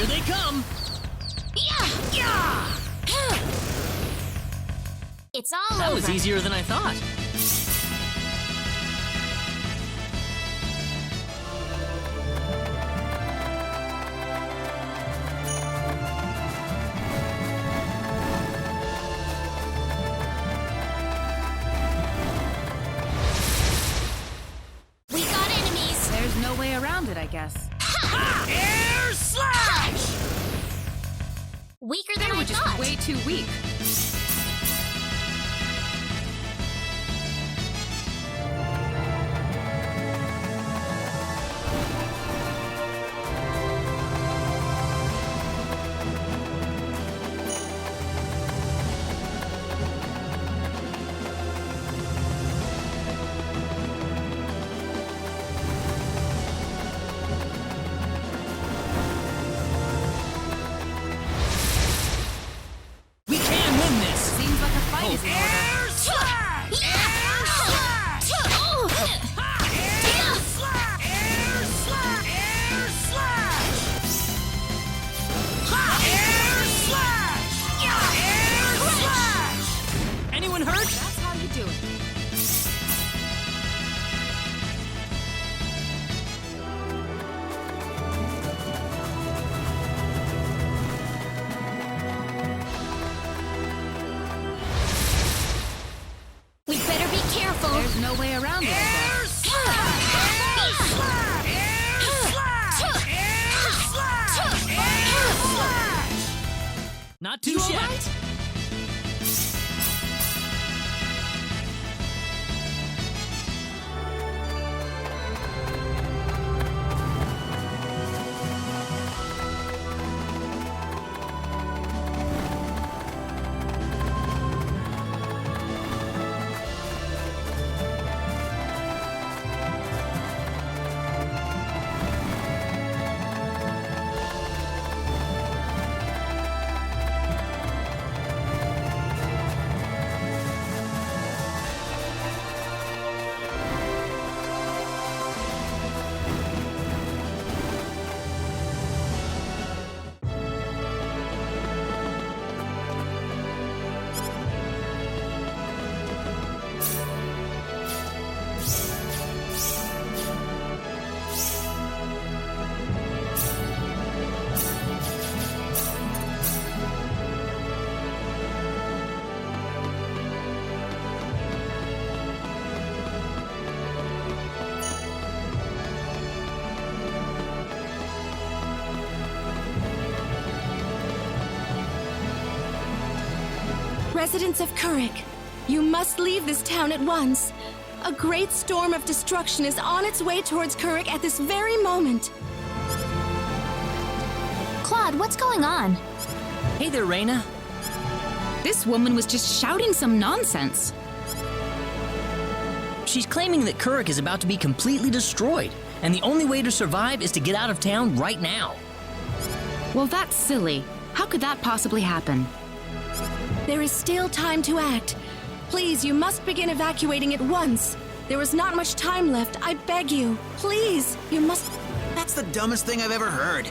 Here they come! Yeah! It's all That over. was easier than I thought. We got enemies. There's no way around it, I guess. Air slash! Weaker than They I were just thought. way too weak. We can win this! Seems like a fight is in order. Air slash! Air slash! Air slash! Air slash! Air slash! Air slash! Air slash! Anyone hurt? That's how you do it. We better be careful. There's no way around it, I guess. Air slash! Air slash! Air slash! Air slash! Not too You all shabby. right? Residents of Kurik, you must leave this town at once. A great storm of destruction is on its way towards Kurik at this very moment. Claude, what's going on? Hey there, Raina. This woman was just shouting some nonsense. She's claiming that Kurik is about to be completely destroyed, and the only way to survive is to get out of town right now. Well, that's silly. How could that possibly happen? There is still time to act. Please, you must begin evacuating at once. There is not much time left, I beg you. Please, you must... That's the dumbest thing I've ever heard.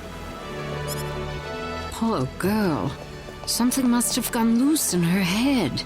Poor girl. Something must have gone loose in her head.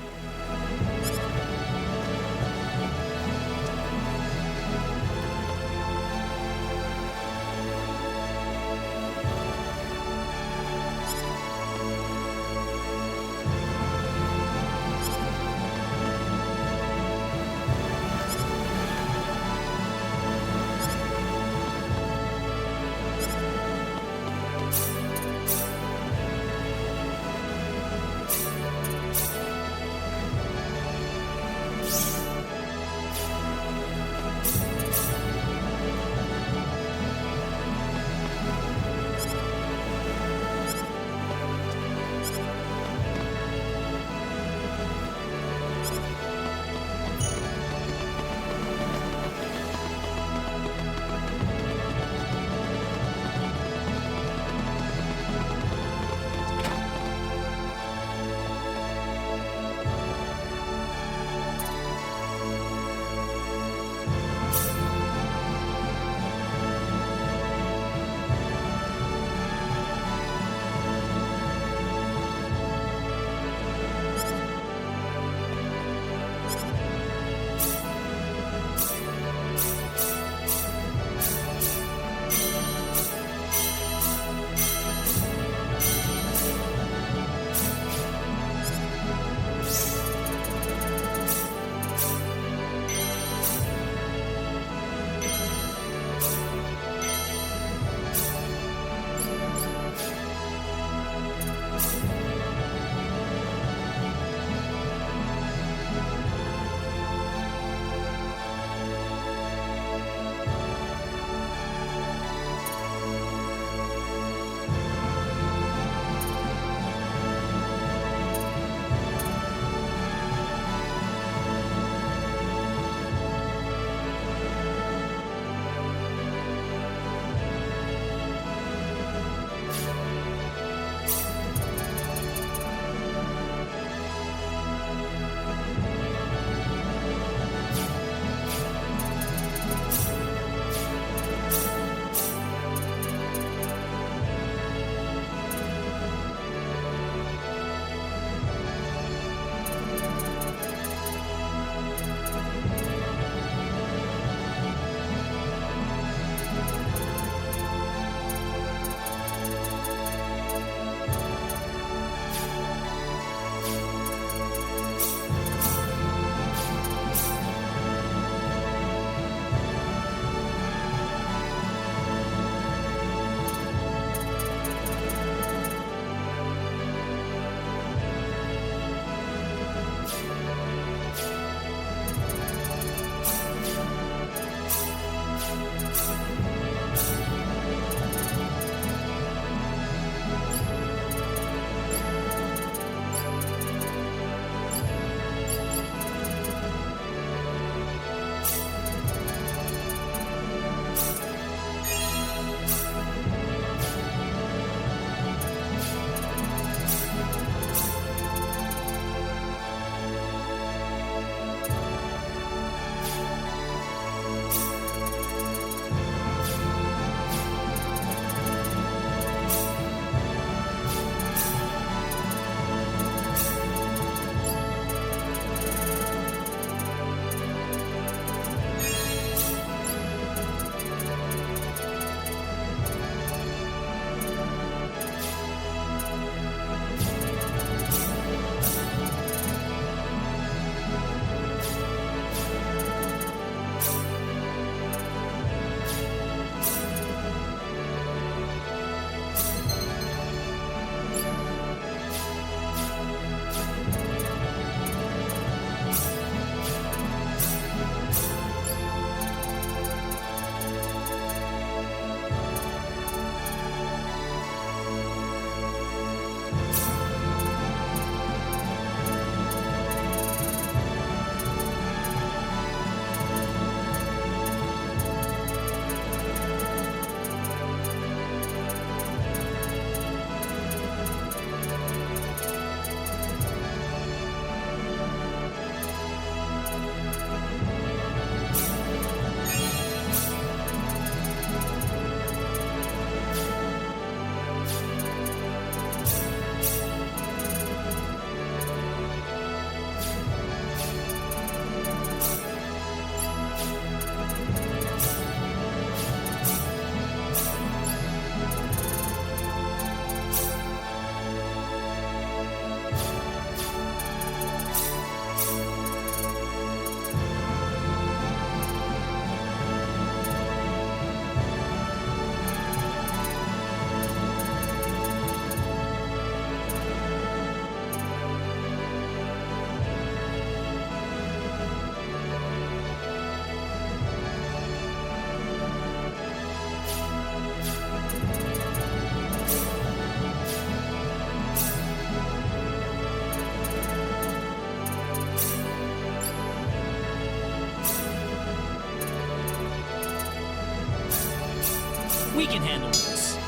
We can handle this.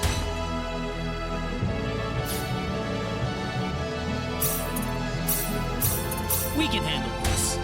We can handle this.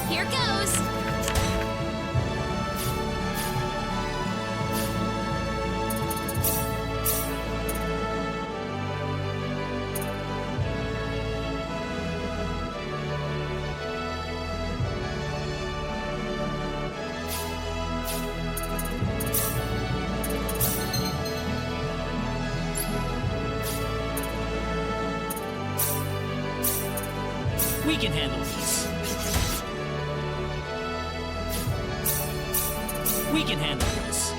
Here goes. We can handle this. We can handle this.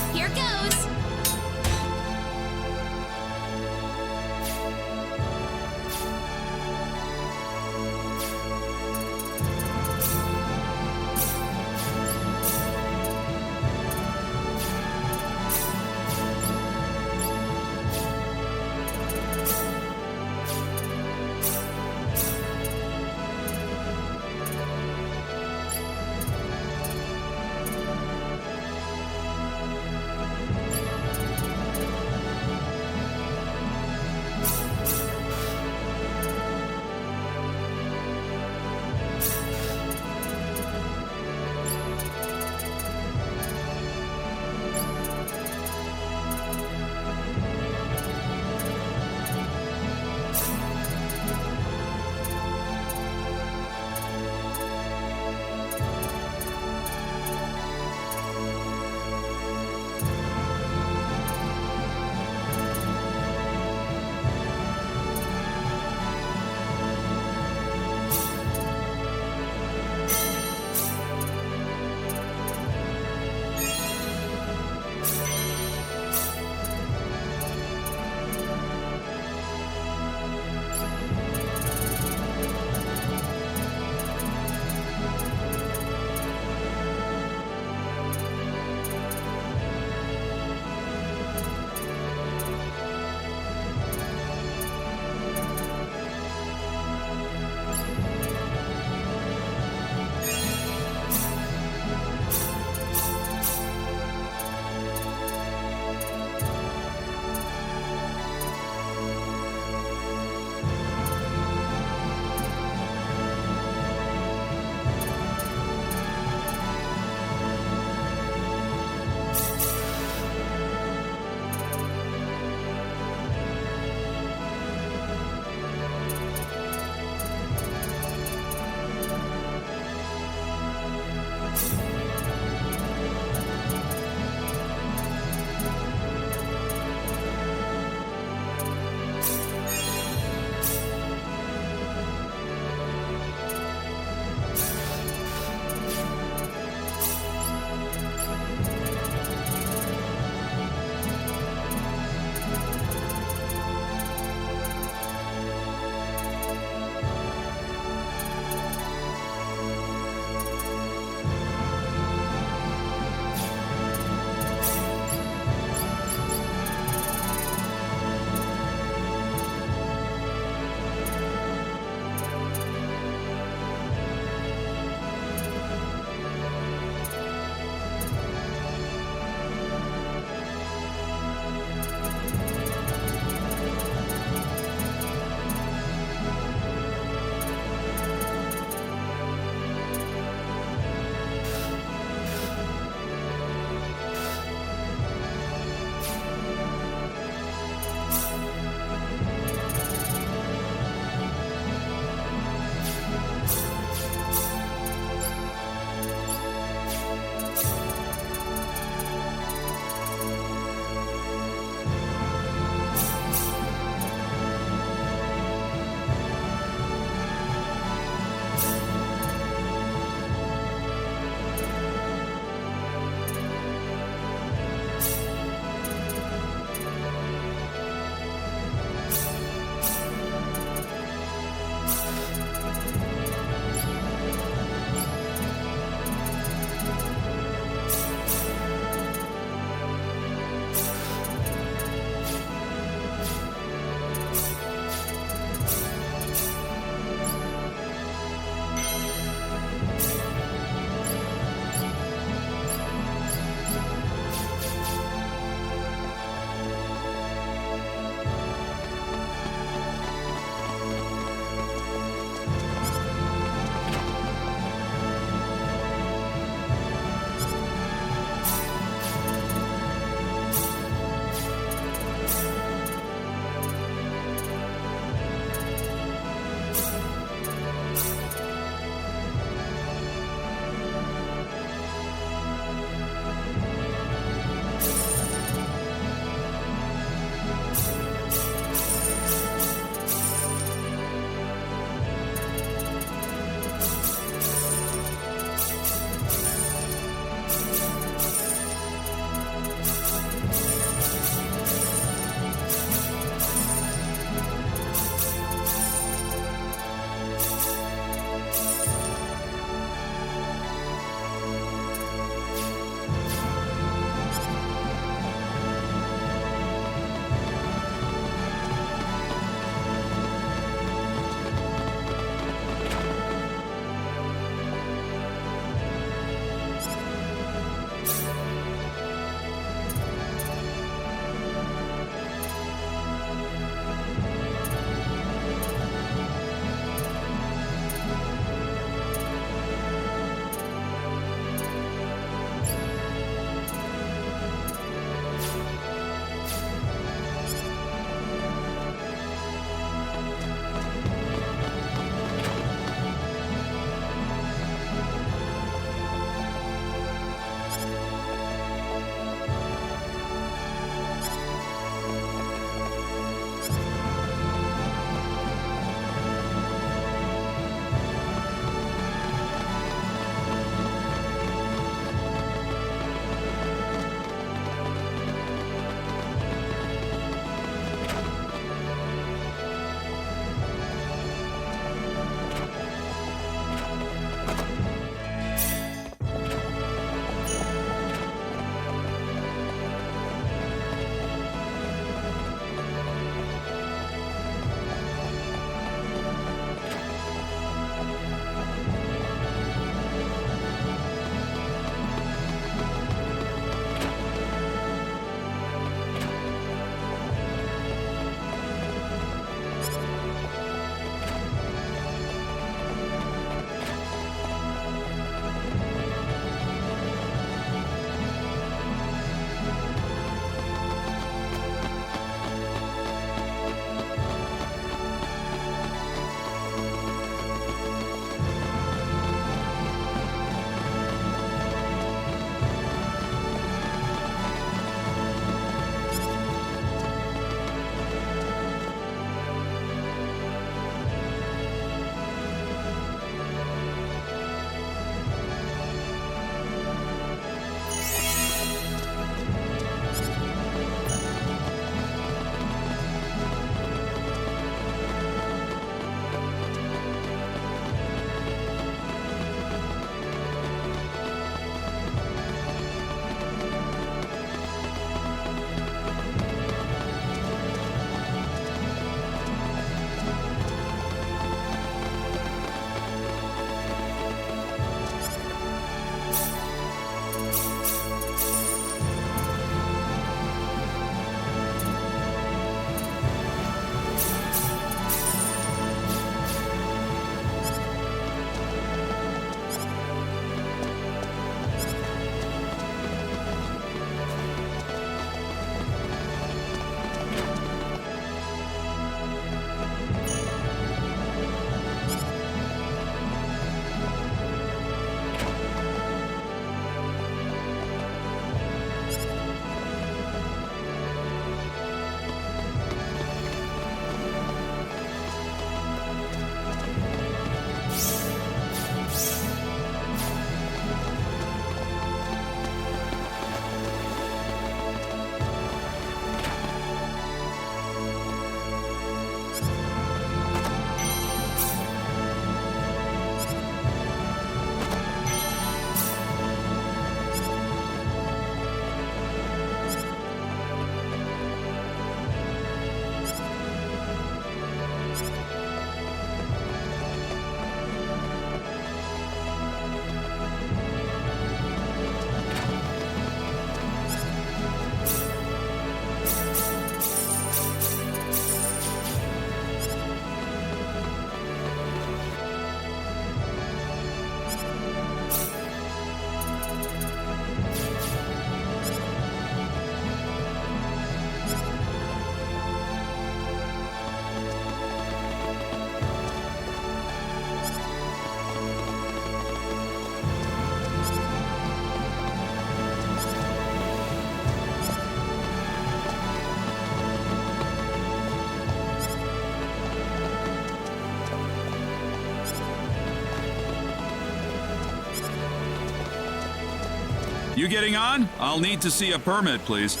You getting on? I'll need to see a permit, please.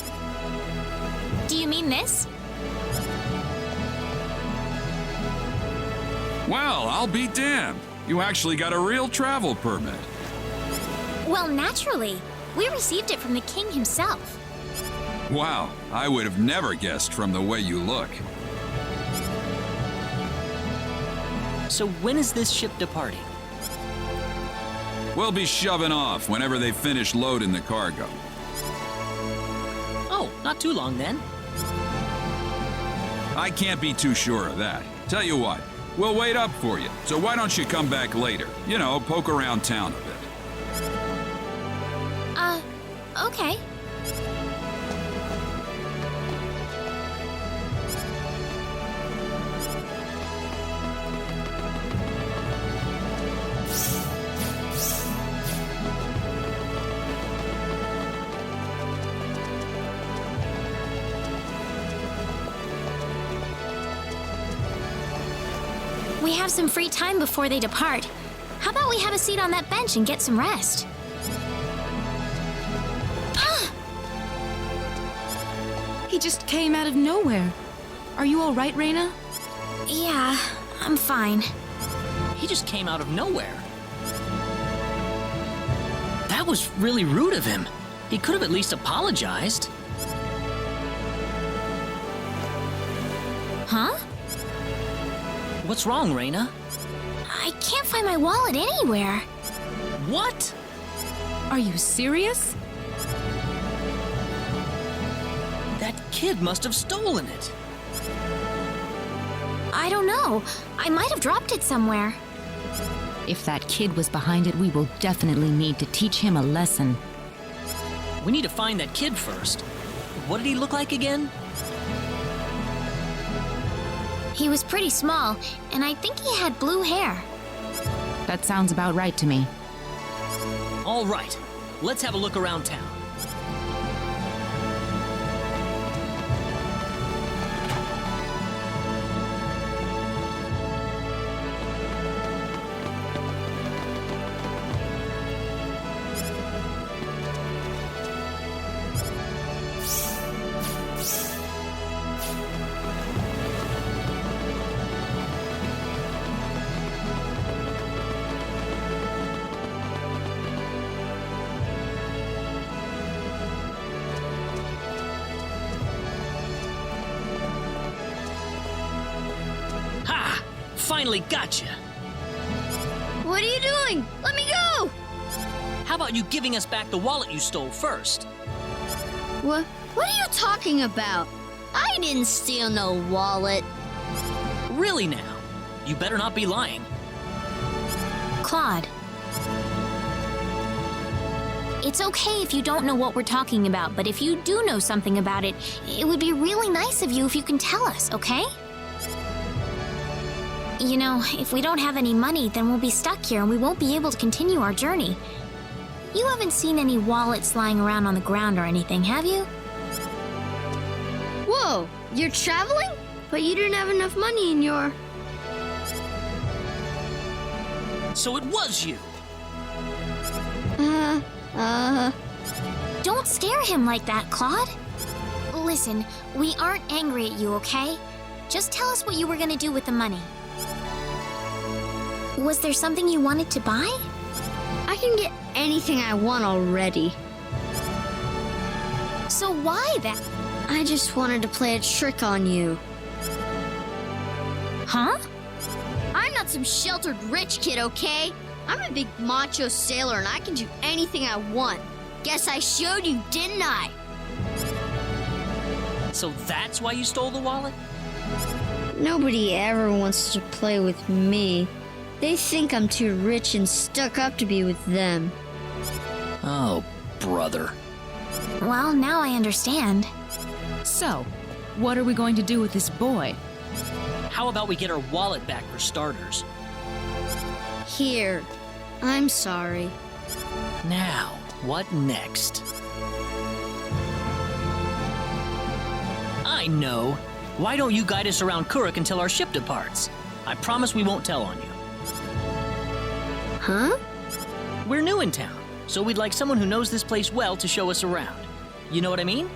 Do you mean this? Well, I'll be damned. You actually got a real travel permit. Well, naturally. We received it from the king himself. Wow, I would have never guessed from the way you look. So when is this ship departing? We'll be shoving off whenever they finish loading the cargo. Oh, not too long then. I can't be too sure of that. Tell you what, we'll wait up for you. So why don't you come back later? You know, poke around town a bit. Okay. We have some free time before they depart. How about we have a seat on that bench and get some rest? He just came out of nowhere. Are you all right, Reina? Yeah, I'm fine. He just came out of nowhere. That was really rude of him. He could have at least apologized. Huh? What's wrong, Reina? I can't find my wallet anywhere. What? Are you serious? That kid must have stolen it. I don't know. I might have dropped it somewhere. If that kid was behind it, we will definitely need to teach him a lesson. We need to find that kid first. What did he look like again? He was pretty small, and I think he had blue hair. That sounds about right to me. All right, let's have a look around town. Finally gotcha! What are you doing? Let me go! How about you giving us back the wallet you stole first? What are you talking about? I didn't steal no wallet. Really now? You better not be lying. Claude. It's okay if you don't know what we're talking about, but if you do know something about it, it would be really nice of you if you can tell us, okay? You know, if we don't have any money, then we'll be stuck here and we won't be able to continue our journey. You haven't seen any wallets lying around on the ground or anything, have you? Whoa, you're traveling? But you didn't have enough money in your... So it was you! Don't scare him like that, Claude. Listen, we aren't angry at you, okay? Just tell us what you were gonna do with the money. Was there something you wanted to buy? I can get anything I want already. So why that? I just wanted to play a trick on you. Huh? I'm not some sheltered rich kid, okay? I'm a big macho sailor and I can do anything I want. Guess I showed you, didn't I? So that's why you stole the wallet? Nobody ever wants to play with me. They think I'm too rich and stuck up to be with them. Oh, brother. Well, now I understand. So, what are we going to do with this boy? How about we get our wallet back for starters? Here. I'm sorry. Now, what next? I know. Why don't you guide us around Kuruk until our ship departs? I promise we won't tell on you. Huh? We're new in town. so we'd like someone who knows this place well to show us around. You know what I mean?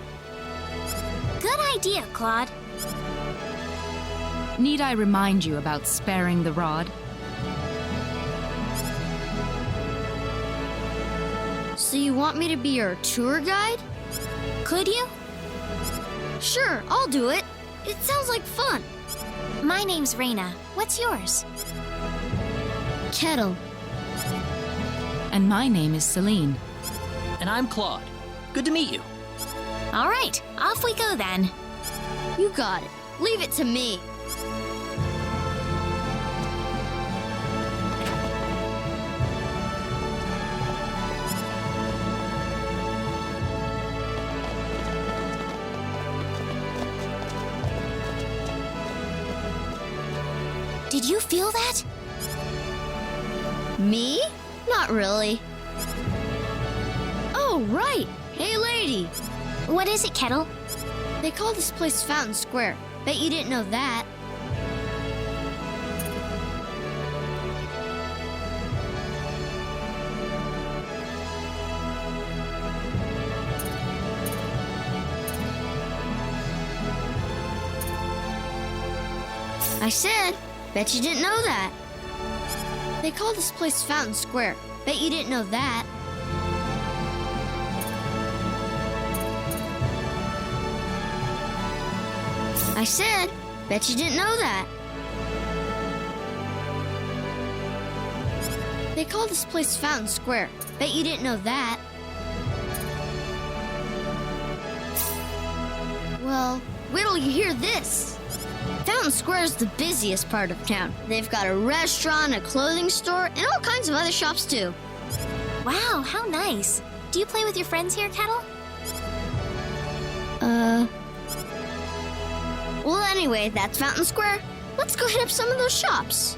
Good idea, Claude. Need I remind you about sparing the rod? So you want me to be your tour guide? Could you? Sure, I'll do it. It sounds like fun. My name's Reina. What's yours? Kettle. And my name is Celine. And I'm Claude. Good to meet you. All right, off we go then. You got it. Leave it to me. Did you feel that? Me? Not really. Oh, right. Hey, lady. What is it, Kettle? They call this place Fountain Square. Bet you didn't know that. I said, bet you didn't know that. They call this place Fountain Square. Bet you didn't know that. I said, bet you didn't know that. They call this place Fountain Square. Bet you didn't know that. Well, wait till you hear this. Fountain Square is the busiest part of town. They've got a restaurant, a clothing store, and all kinds of other shops too. Wow, how nice. Do you play with your friends here, Kettle? Well, anyway, that's Fountain Square. Let's go hit up some of those shops.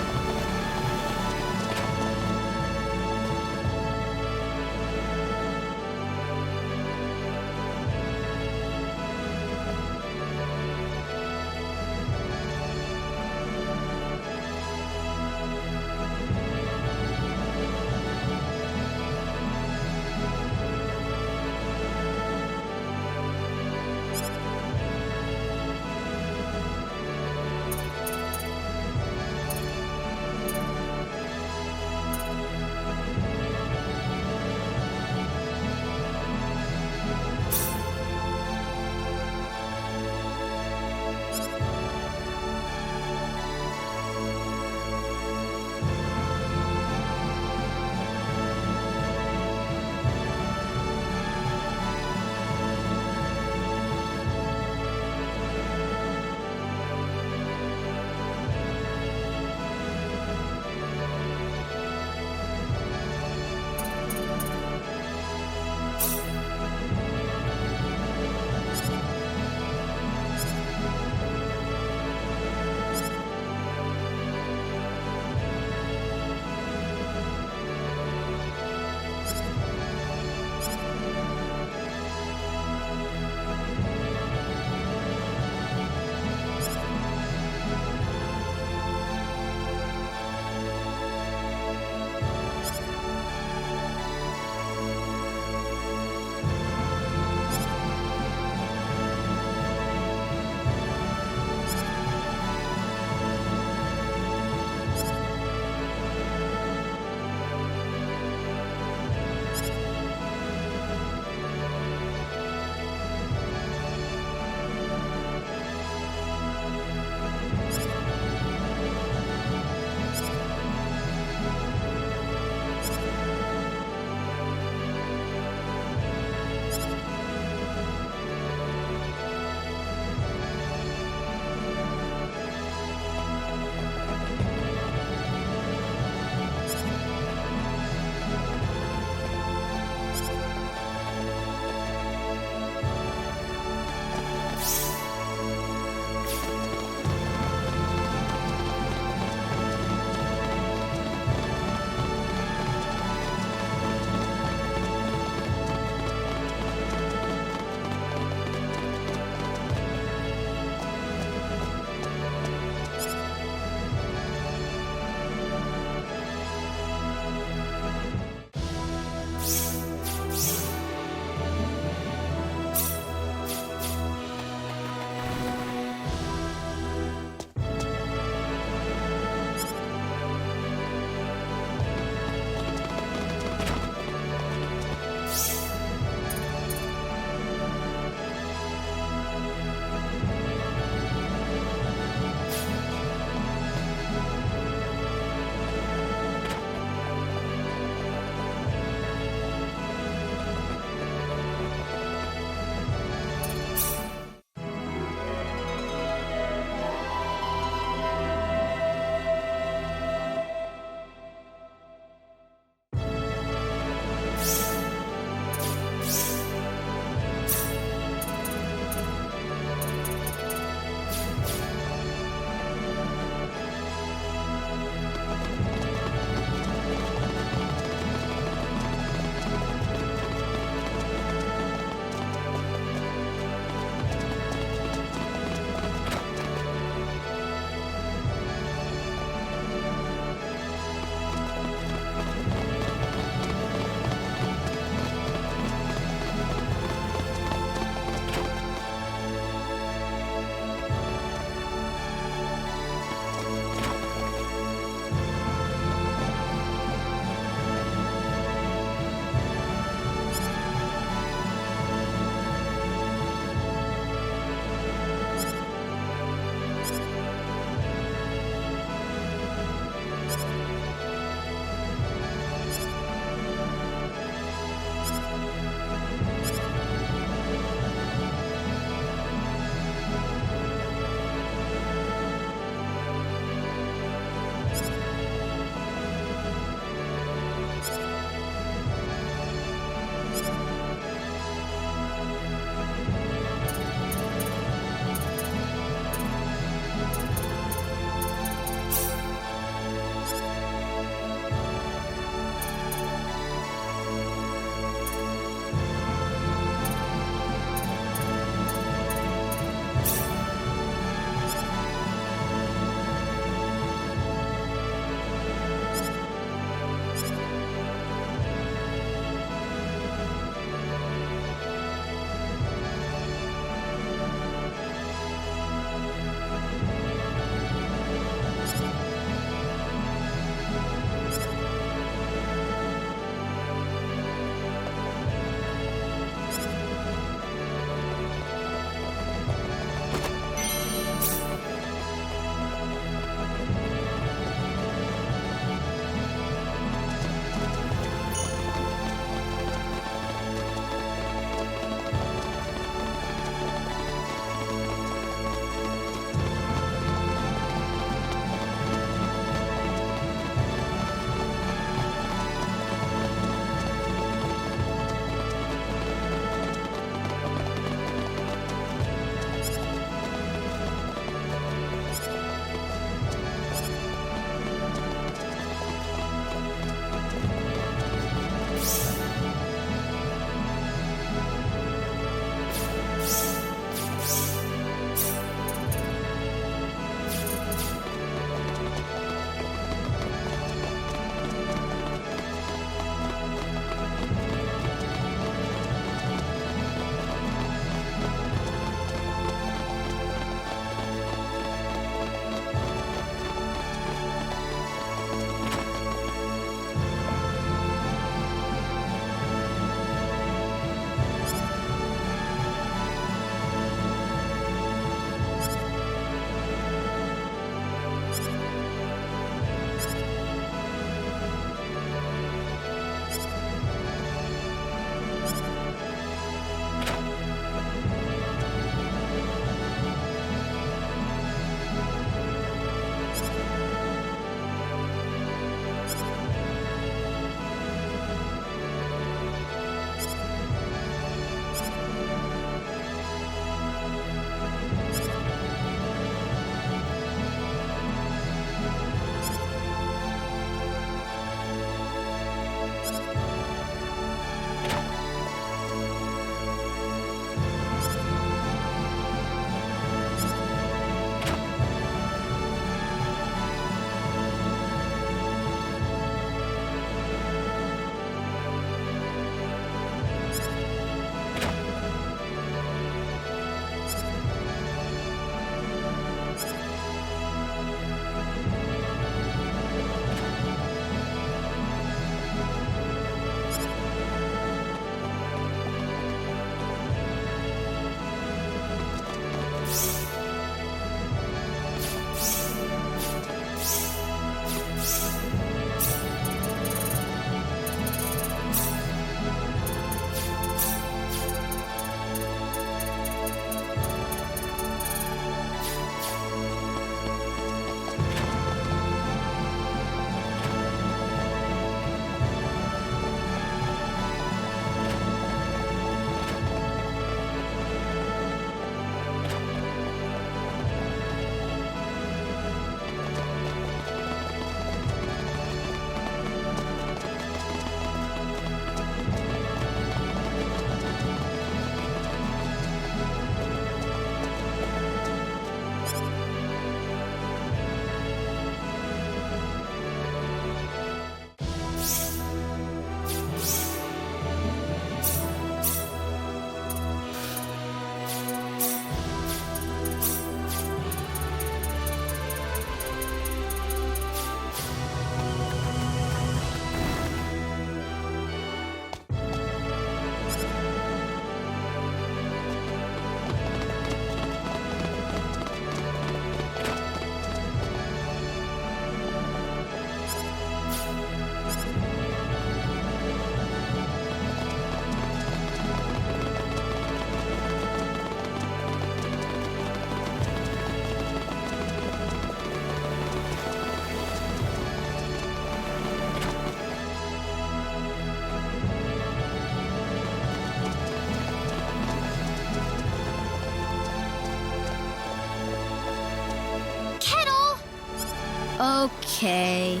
Okay.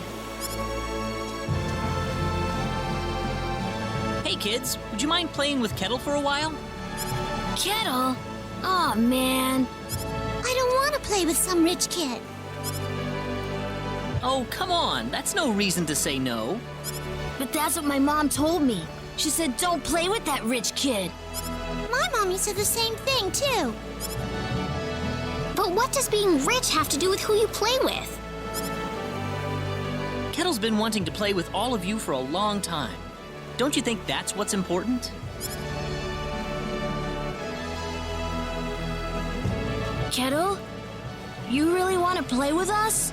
Hey kids, would you mind playing with Kettle for a while? Kettle? Aw, man. I don't want to play with some rich kid. Oh, come on, that's no reason to say no. But that's what my mom told me. She said don't play with that rich kid. My mommy said the same thing, too. But what does being rich have to do with who you play with? Kettle's been wanting to play with all of you for a long time. Don't you think that's what's important? Kettle? You really want to play with us?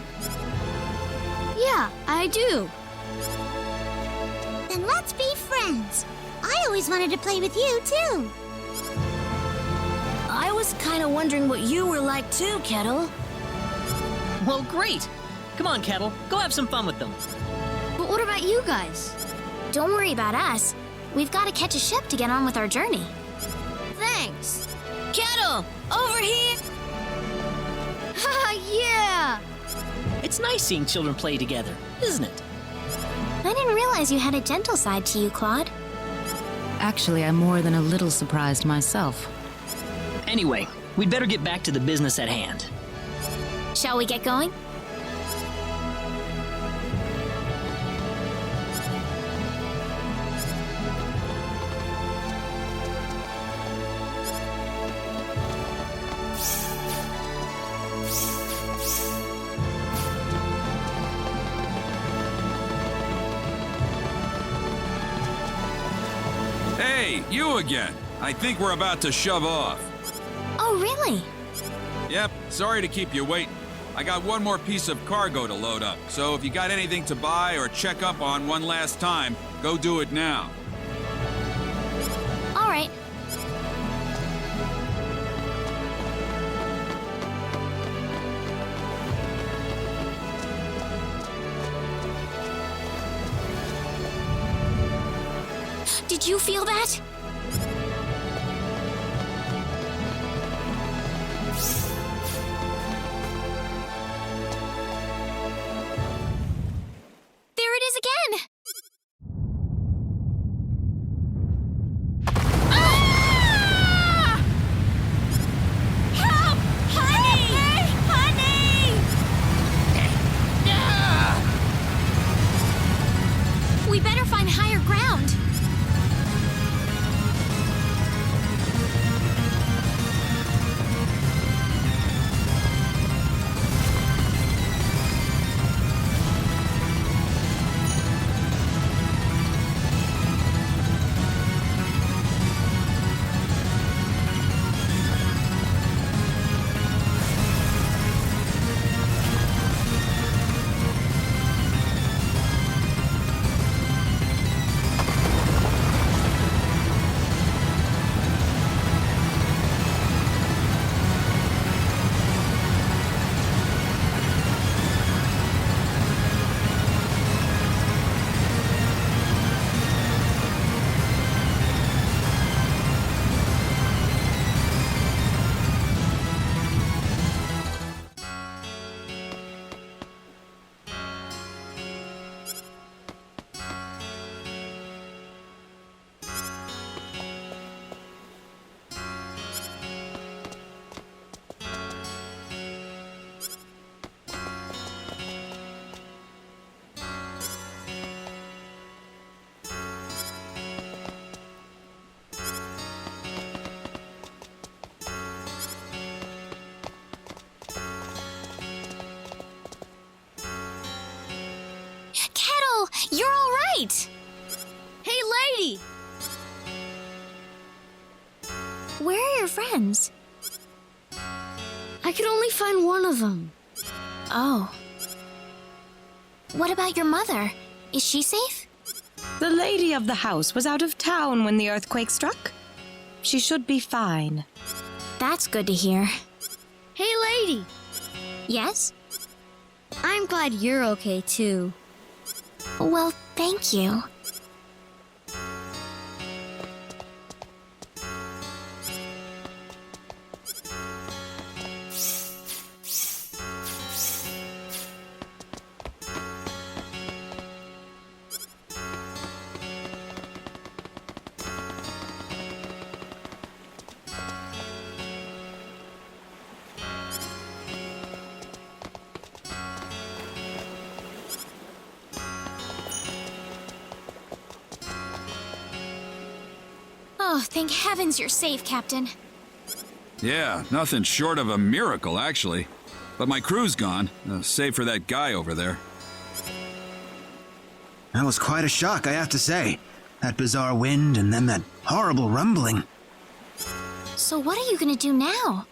Yeah, I do. Then let's be friends. I always wanted to play with you, too. I was kind of wondering what you were like too, Kettle. Well, great. Come on, Kettle, go have some fun with them. But what about you guys? Don't worry about us. We've got to catch a ship to get on with our journey. Thanks. Kettle, over here! Haha, yeah! It's nice seeing children play together, isn't it? I didn't realize you had a gentle side to you, Claude. Actually, I'm more than a little surprised myself. Anyway, we'd better get back to the business at hand. Shall we get going? Hey, you again. I think we're about to shove off. Oh, really? Yep, sorry to keep you waiting. I got one more piece of cargo to load up, so if you got anything to buy or check up on one last time, go do it now. All right. Did you feel that? There it is again! Ah! Help! Honey! Honey! We better find higher ground. Kettle, you're all right! Hey, lady! Where are your friends? I could only find one of them. Oh. What about your mother? Is she safe? The lady of the house was out of town when the earthquake struck. She should be fine. That's good to hear. Hey, lady! Yes? I'm glad you're okay, too. Well, thank you. Thank heavens you're safe, Captain. Yeah, nothing short of a miracle, actually. But my crew's gone, save for that guy over there. That was quite a shock, I have to say. That bizarre wind and then that horrible rumbling. So what are you gonna do now?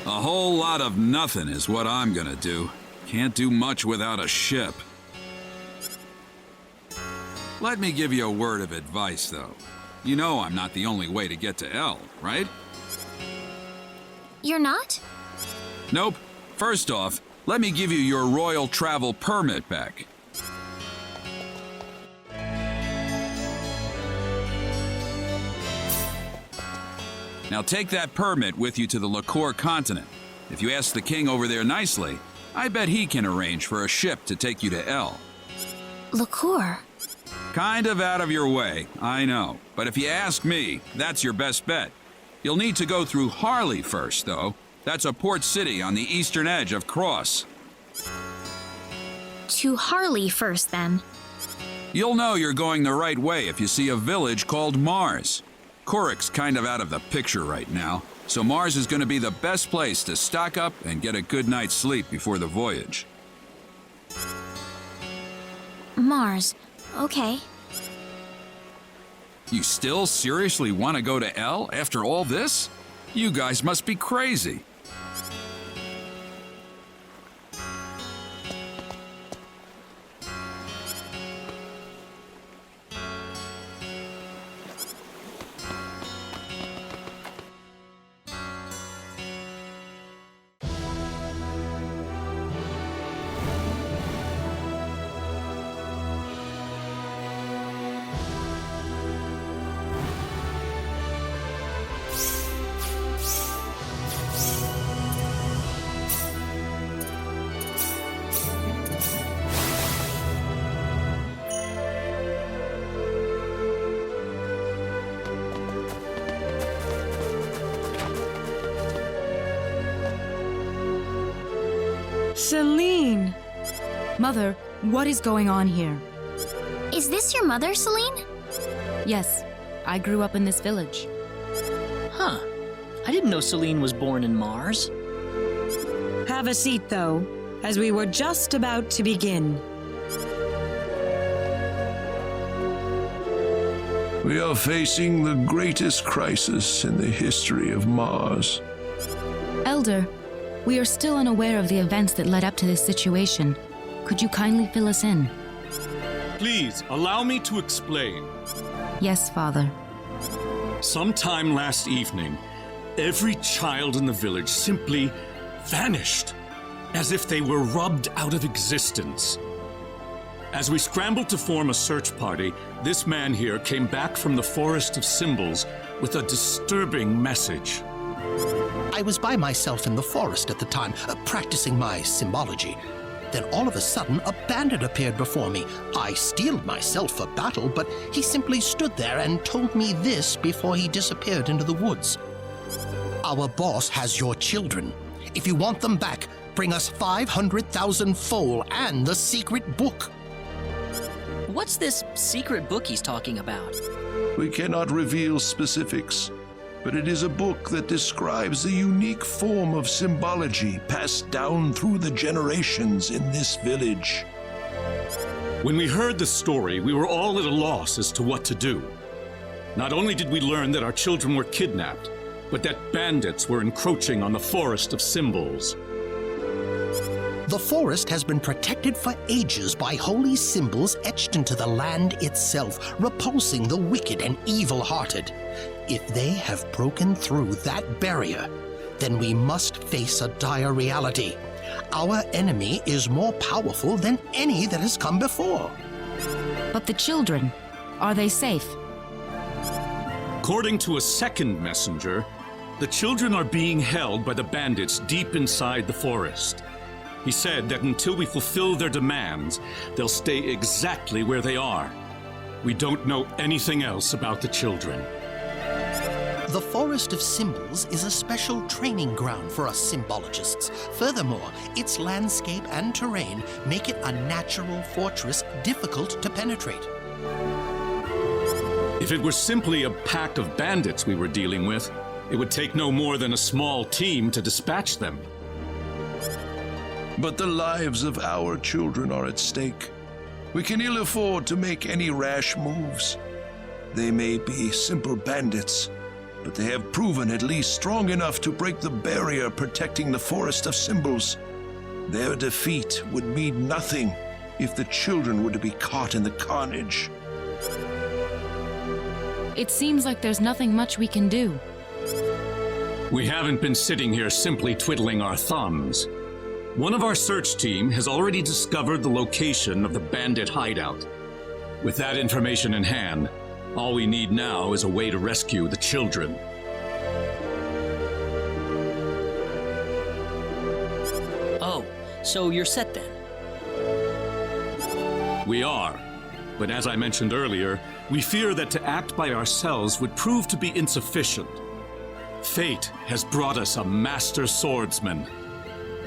A whole lot of nothing is what I'm gonna do. Can't do much without a ship. Let me give you a word of advice, though. You know I'm not the only way to get to L, right? You're not? Nope. First off, let me give you your royal travel permit back. Now take that permit with you to the Liqueur continent. If you ask the king over there nicely, I bet he can arrange for a ship to take you to L. Liqueur? Kind of out of your way, I know. But if you ask me, that's your best bet. You'll need to go through Harley first, though. That's a port city on the eastern edge of Cross. To Harley first, then. You'll know you're going the right way if you see a village called Mars. Korik's kind of out of the picture right now, so Mars is going to be the best place to stock up and get a good night's sleep before the voyage. Mars. Okay. You still seriously want to go to L after all this? You guys must be crazy. Celine! Mother, what is going on here? Is this your mother, Celine? Yes, I grew up in this village. Huh. I didn't know Celine was born in Mars. Have a seat, though, as we were just about to begin. We are facing the greatest crisis in the history of Mars. Elder, we are still unaware of the events that led up to this situation. Could you kindly fill us in? Please, allow me to explain. Yes, Father. Sometime last evening, every child in the village simply vanished, as if they were rubbed out of existence. As we scrambled to form a search party, this man here came back from the Forest of Symbols with a disturbing message. I was by myself in the forest at the time, practicing my symbology. Then all of a sudden, a bandit appeared before me. I steeled myself for battle, but he simply stood there and told me this before he disappeared into the woods. Our boss has your children. If you want them back, bring us 500,000 foal and the secret book. What's this secret book he's talking about? We cannot reveal specifics, but it is a book that describes a unique form of symbology passed down through the generations in this village. When we heard the story, we were all at a loss as to what to do. Not only did we learn that our children were kidnapped, but that bandits were encroaching on the Forest of Symbols. The forest has been protected for ages by holy symbols etched into the land itself, repulsing the wicked and evil-hearted. If they have broken through that barrier, then we must face a dire reality. Our enemy is more powerful than any that has come before. But the children, are they safe? According to a second messenger, the children are being held by the bandits deep inside the forest. He said that until we fulfill their demands, they'll stay exactly where they are. We don't know anything else about the children. The Forest of Symbols is a special training ground for us symbologists. Furthermore, its landscape and terrain make it a natural fortress difficult to penetrate. If it were simply a pack of bandits we were dealing with, it would take no more than a small team to dispatch them. But the lives of our children are at stake. We can ill afford to make any rash moves. They may be simple bandits, but they have proven at least strong enough to break the barrier protecting the Forest of Symbols. Their defeat would mean nothing if the children were to be caught in the carnage. It seems like there's nothing much we can do. We haven't been sitting here simply twiddling our thumbs. One of our search team has already discovered the location of the bandit hideout. With that information in hand, all we need now is a way to rescue the children. Oh, so you're set then? We are. But as I mentioned earlier, we fear that to act by ourselves would prove to be insufficient. Fate has brought us a master swordsman.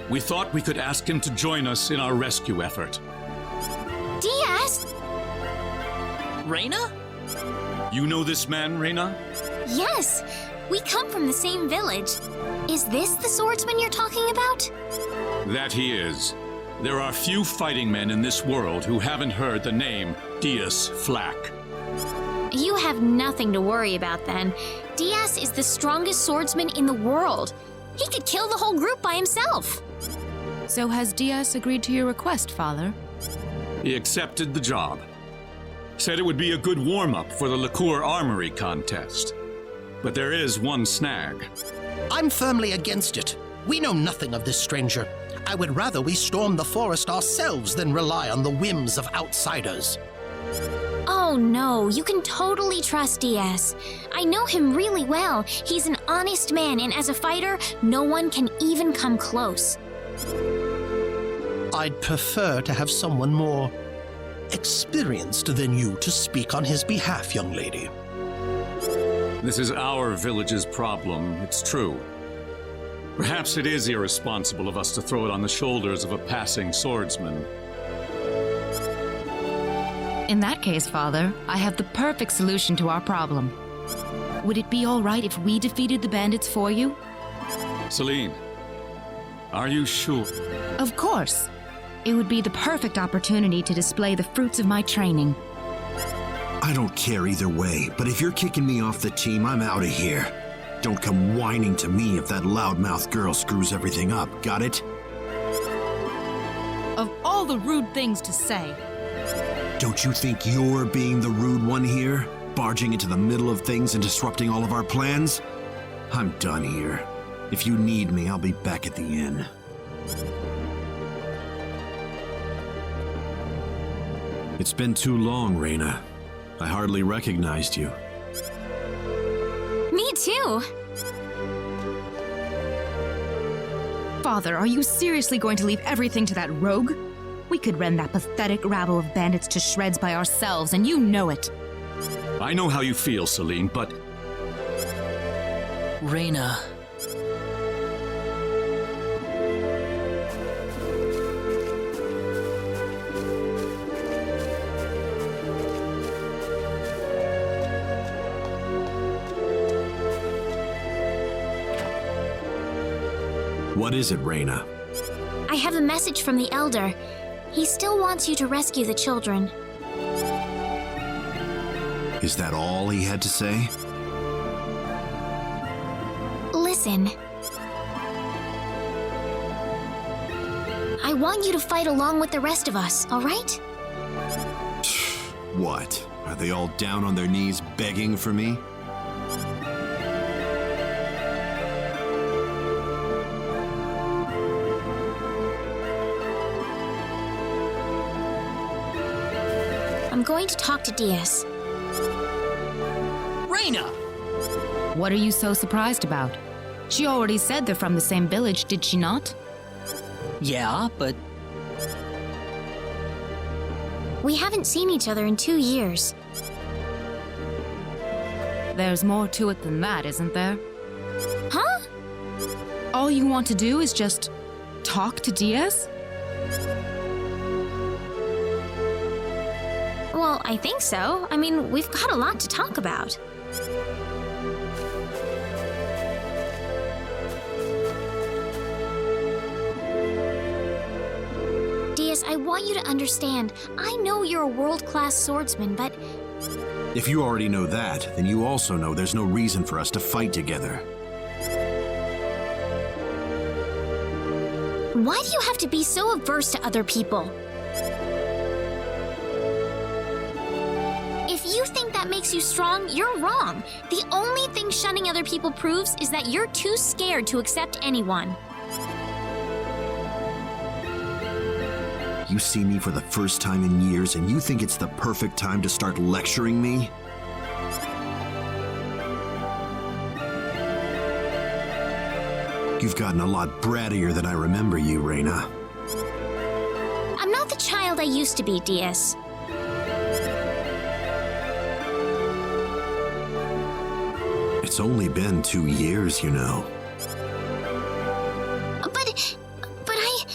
We thought we could ask him to join us in our rescue effort. Diaz? Reina? You know this man, Reina? Yes, we come from the same village. Is this the swordsman you're talking about? That he is. There are few fighting men in this world who haven't heard the name Diaz Flack. You have nothing to worry about then. Diaz is the strongest swordsman in the world. He could kill the whole group by himself. So has Diaz agreed to your request, Father? He accepted the job. Said it would be a good warm-up for the Liqueur Armory contest. But there is one snag. I'm firmly against it. We know nothing of this stranger. I would rather we storm the forest ourselves than rely on the whims of outsiders. Oh no, you can totally trust Diaz. I know him really well. He's an honest man, and as a fighter, no one can even come close. I'd prefer to have someone more experienced than you to speak on his behalf, young lady. This is our village's problem, it's true. Perhaps it is irresponsible of us to throw it on the shoulders of a passing swordsman. In that case, Father, I have the perfect solution to our problem. Would it be all right if we defeated the bandits for you? Celine, are you sure? Of course. It would be the perfect opportunity to display the fruits of my training. I don't care either way, but if you're kicking me off the team, I'm out of here. Don't come whining to me if that loudmouth girl screws everything up, got it? Of all the rude things to say. Don't you think you're being the rude one here? Barging into the middle of things and disrupting all of our plans? I'm done here. If you need me, I'll be back at the inn. It's been too long, Reina. I hardly recognized you. Me too. Father, are you seriously going to leave everything to that rogue? We could rend that pathetic rabble of bandits to shreds by ourselves, and you know it. I know how you feel, Celine, but... Reina. What is it, Reina? I have a message from the Elder. He still wants you to rescue the children. Is that all he had to say? Listen. I want you to fight along with the rest of us, all right? What? Are they all down on their knees begging for me? I'm going to talk to Diaz. Reina! What are you so surprised about? She already said they're from the same village, did she not? Yeah, but... We haven't seen each other in 2 years. There's more to it than that, isn't there? Huh? All you want to do is just talk to Diaz? Well, I think so. I mean, we've got a lot to talk about. Diaz, I want you to understand. I know you're a world-class swordsman, but... If you already know that, then you also know there's no reason for us to fight together. Why do you have to be so averse to other people? If you think that makes you strong, you're wrong. The only thing shunning other people proves is that you're too scared to accept anyone. You see me for the first time in years, and you think it's the perfect time to start lecturing me? You've gotten a lot brattier than I remember you, Reina. I'm not the child I used to be, Diaz. It's only been 2 years, you know. But I...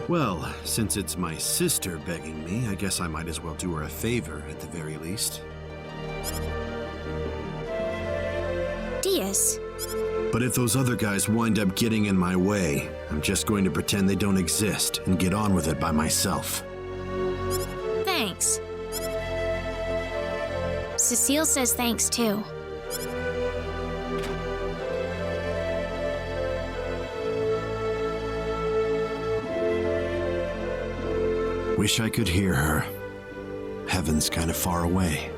Well, since it's my sister begging me, I guess I might as well do her a favor at the very least. Diaz. But if those other guys wind up getting in my way, I'm just going to pretend they don't exist and get on with it by myself. Thanks. Cecile says thanks, too. Wish I could hear her. Heaven's kind of far away.